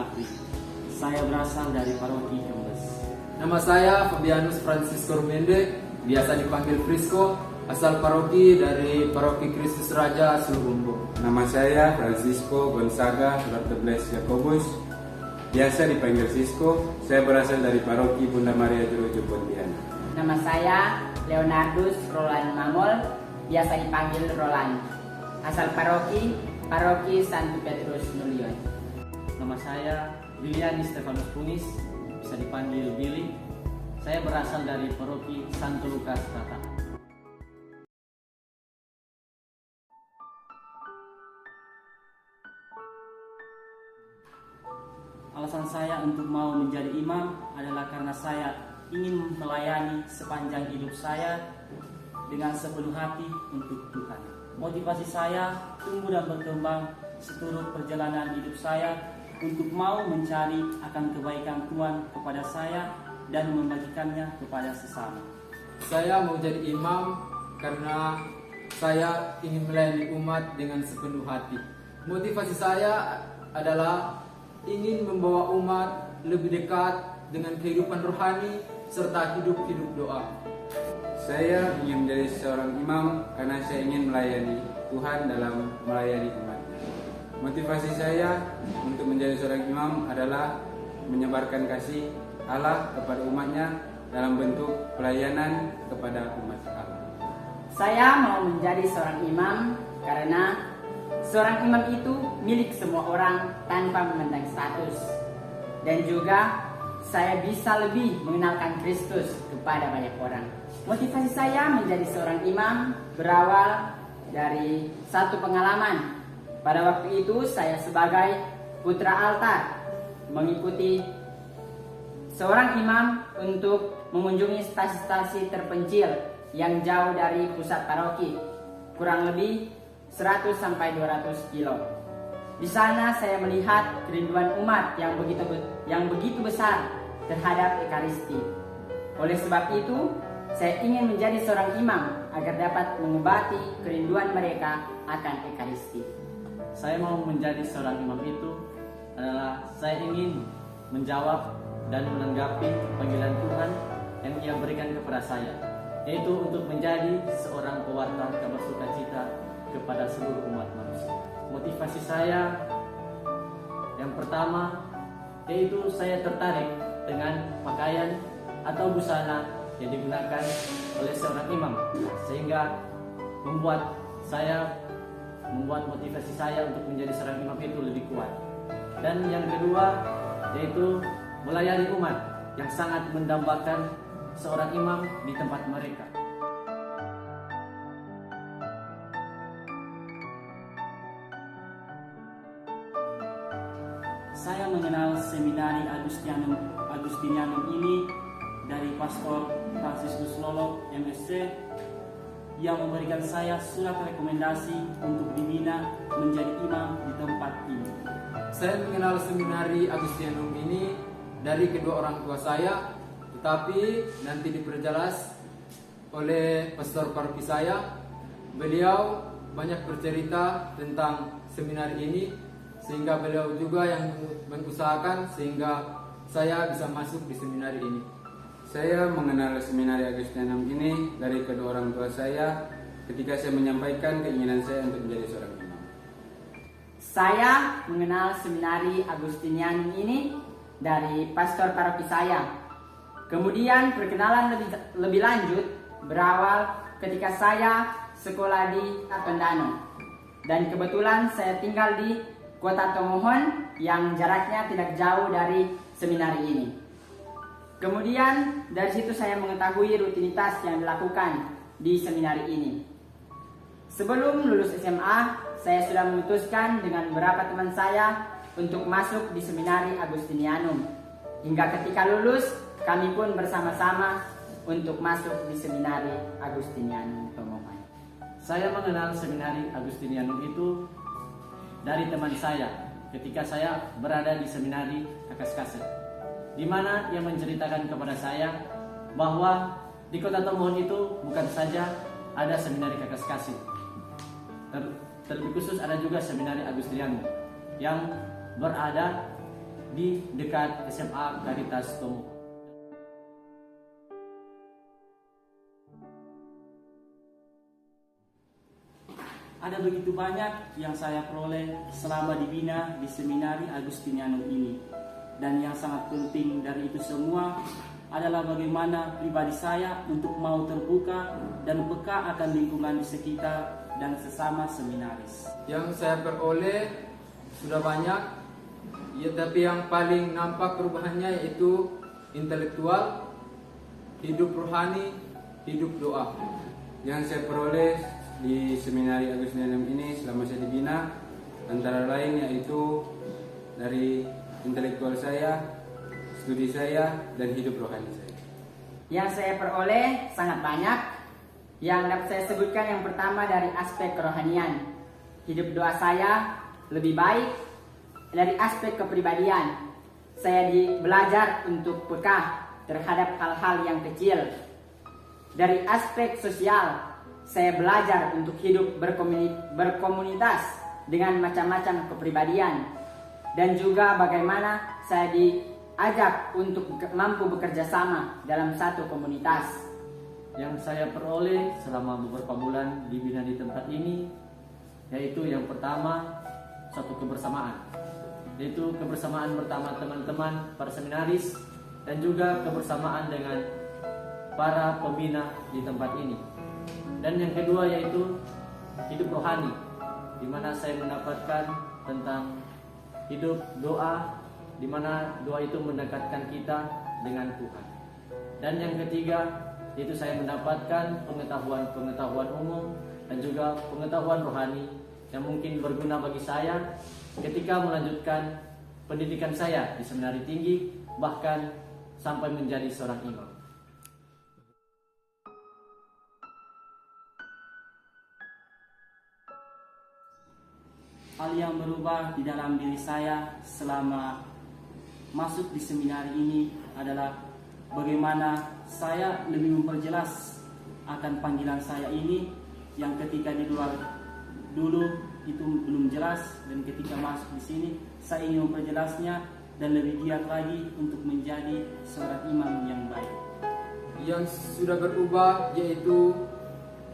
Apri. Saya berasal dari paroki Kembes. Nama saya Fabianus Francisco Rumende, biasa dipanggil Frisco, asal paroki dari Paroki Kristus Raja Sulubumbu. Nama saya Francisco Gonzaga Bartolomez Yakobus, biasa dipanggil Sisko. Saya berasal dari paroki Bunda Maria Jeruju Pontianak. Nama saya Leonardus Roland Mamol, biasa dipanggil Roland. Asal paroki Santo Petrus Nulion. Nama saya Liliani Stefanus Pungis, bisa dipanggil Billy. Saya berasal dari paroki Santo Lukas Tata. Alasan saya untuk mau menjadi imam adalah karena saya ingin melayani sepanjang hidup saya dengan sepenuh hati untuk Tuhan. Motivasi saya tumbuh dan berkembang seturut perjalanan hidup saya untuk mau mencari akan kebaikan Tuhan kepada saya dan membagikannya kepada sesama. Saya mau jadi imam karena saya ingin melayani umat dengan sepenuh hati. Motivasi saya adalah ingin membawa umat lebih dekat dengan kehidupan rohani serta hidup doa. Saya ingin menjadi seorang imam karena saya ingin melayani Tuhan dalam melayani umatnya. Motivasi saya untuk menjadi seorang imam adalah menyebarkan kasih Allah kepada umatnya dalam bentuk pelayanan kepada umat Allah. Saya mau menjadi seorang imam karena seorang imam itu milik semua orang tanpa memandang status. Dan juga saya bisa lebih mengenalkan Kristus kepada banyak orang. Motivasi saya menjadi seorang imam berawal dari satu pengalaman. Pada waktu itu saya sebagai putra altar mengikuti seorang imam untuk mengunjungi stasi-stasi terpencil yang jauh dari pusat paroki, kurang lebih 100 sampai 200 kilo. Di sana saya melihat kerinduan umat yang begitu besar terhadap Ekaristi. Oleh sebab itu, saya ingin menjadi seorang imam agar dapat mengobati kerinduan mereka akan Ekaristi. Saya mau menjadi seorang imam itu adalah saya ingin menjawab dan menanggapi panggilan Tuhan yang Ia berikan kepada saya, yaitu untuk menjadi seorang pewarta kabar sukacita kepada seluruh umat manusia. Motivasi saya yang pertama yaitu saya tertarik dengan pakaian atau busana yang digunakan oleh seorang imam, sehingga membuat motivasi saya untuk menjadi seorang imam itu lebih kuat. Dan yang kedua yaitu melayani umat yang sangat mendambakan seorang imam di tempat mereka. Saya mengenal seminari Agustinianum ini dari Pastor Franciscus Lolo, MSc, yang memberikan saya surat rekomendasi untuk dibina menjadi imam di tempat ini. Saya mengenal seminari Agustinianum ini dari kedua orang tua saya, tetapi nanti diperjelas oleh pastor paroki saya. Beliau banyak bercerita tentang seminari ini, sehingga beliau juga yang mengusahakan sehingga saya bisa masuk di seminari ini. Saya mengenal seminari Agustinianum ini dari kedua orang tua saya ketika saya menyampaikan keinginan saya untuk menjadi seorang imam. Saya mengenal seminari Agustinianum ini dari pastor paroki saya. Kemudian perkenalan lebih lanjut berawal ketika saya sekolah di Tondano. Dan kebetulan saya tinggal di Kota Tomohon yang jaraknya tidak jauh dari seminari ini. Kemudian dari situ saya mengetahui rutinitas yang dilakukan di seminari ini. Sebelum lulus SMA, saya sudah memutuskan dengan beberapa teman saya untuk masuk di seminari Agustinianum. Hingga ketika lulus, kami pun bersama-sama untuk masuk di seminari Agustinianum Tomohon. Saya mengenal seminari Agustinianum itu dari teman saya ketika saya berada di seminari Kakaskase, di mana ia menceritakan kepada saya bahwa di Kota Tomohon itu bukan saja ada seminari Kakaskase, terlebih khusus ada juga seminari Agustinianum yang berada di dekat SMA Caritas Tomohon. Ada begitu banyak yang saya peroleh selama dibina di Seminari Agustinianum ini. Dan yang sangat penting dari itu semua adalah bagaimana pribadi saya untuk mau terbuka dan peka akan lingkungan di sekitar dan sesama seminaris. Yang saya peroleh sudah banyak, ya, tapi yang paling nampak perubahannya yaitu intelektual, hidup rohani, hidup doa. Yang saya peroleh di Seminari Agustinianum ini selama saya dibina antara lain yaitu dari intelektual saya, studi saya, dan hidup rohani saya. Yang saya peroleh sangat banyak. Yang dapat saya sebutkan yang pertama dari aspek kerohanian. Hidup doa saya lebih baik. Dari aspek kepribadian, saya belajar untuk peka terhadap hal-hal yang kecil. Dari aspek sosial, saya belajar untuk hidup berkomunitas dengan macam-macam kepribadian. Dan juga bagaimana saya diajak untuk mampu bekerja sama dalam satu komunitas. Yang saya peroleh selama beberapa bulan dibina di tempat ini yaitu yang pertama, satu kebersamaan, yaitu kebersamaan bersama teman-teman para seminaris dan juga kebersamaan dengan para pembina di tempat ini. Dan yang kedua yaitu hidup rohani, di mana saya mendapatkan tentang hidup doa, di mana doa itu mendekatkan kita dengan Tuhan. Dan yang ketiga yaitu saya mendapatkan pengetahuan umum dan juga pengetahuan rohani yang mungkin berguna bagi saya ketika melanjutkan pendidikan saya di seminari tinggi, bahkan sampai menjadi seorang imam. Hal yang berubah di dalam diri saya selama masuk di seminari ini adalah bagaimana saya lebih memperjelas akan panggilan saya ini yang ketika di luar dulu itu belum jelas, dan ketika masuk di sini saya ingin memperjelasnya dan lebih giat lagi untuk menjadi seorang imam yang baik. Yang sudah berubah yaitu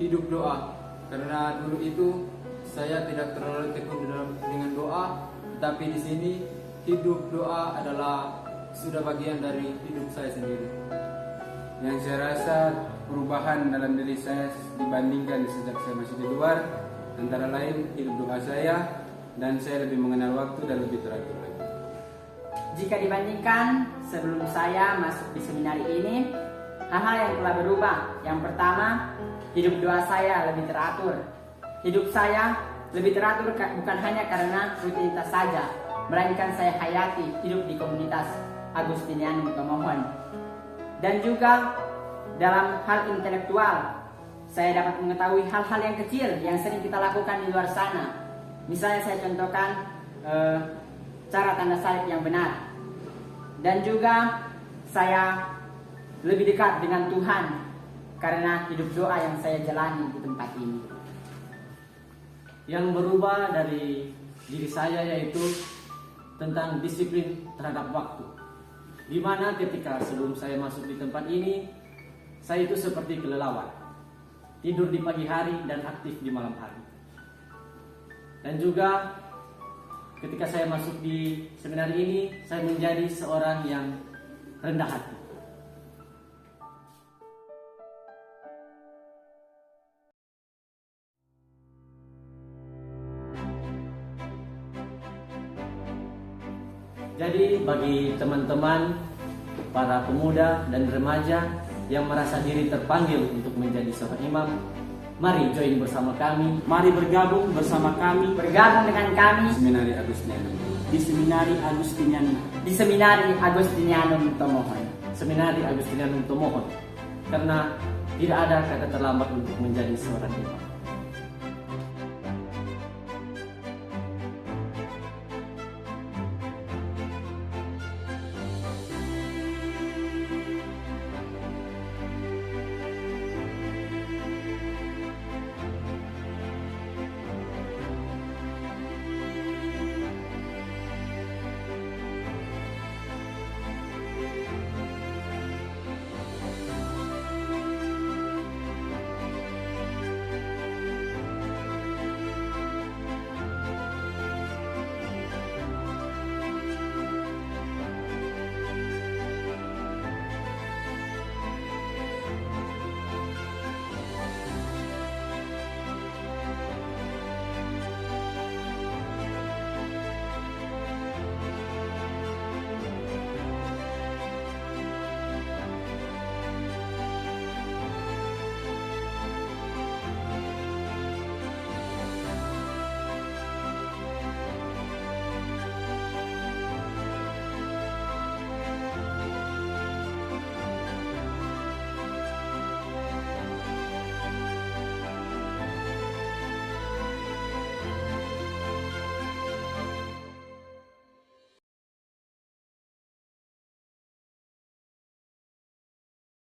hidup doa, karena dulu itu saya tidak terlalu tekun dengan doa, tapi di sini hidup doa adalah sudah bagian dari hidup saya sendiri. Yang saya rasa perubahan dalam diri saya dibandingkan sejak saya masih di luar, antara lain hidup doa saya, dan saya lebih mengenal waktu dan lebih teratur lagi. Jika dibandingkan sebelum saya masuk di seminari ini, hal-hal yang telah berubah. Yang pertama, hidup doa saya lebih teratur. Hidup saya lebih teratur bukan hanya karena rutinitas saja, melainkan saya hayati hidup di komunitas Agustinianum Tomohon. Dan juga dalam hal intelektual, saya dapat mengetahui hal-hal yang kecil yang sering kita lakukan di luar sana. Misalnya saya contohkan cara tanda salib yang benar. Dan juga saya lebih dekat dengan Tuhan karena hidup doa yang saya jalani di tempat ini. Yang berubah dari diri saya yaitu tentang disiplin terhadap waktu, di mana ketika sebelum saya masuk di tempat ini, saya itu seperti kelelawar, tidur di pagi hari dan aktif di malam hari. Dan juga ketika saya masuk di seminari ini, saya menjadi seorang yang rendah hati. Jadi bagi teman-teman, para pemuda dan remaja yang merasa diri terpanggil untuk menjadi seorang imam, mari join bersama kami. Mari bergabung bersama kami Bergabung dengan kami Seminari Agustinianum. di Seminari Agustinianum. di Seminari Agustinianum Tomohon. Seminari Agustinianum Tomohon, karena tidak ada kata terlambat untuk menjadi seorang imam.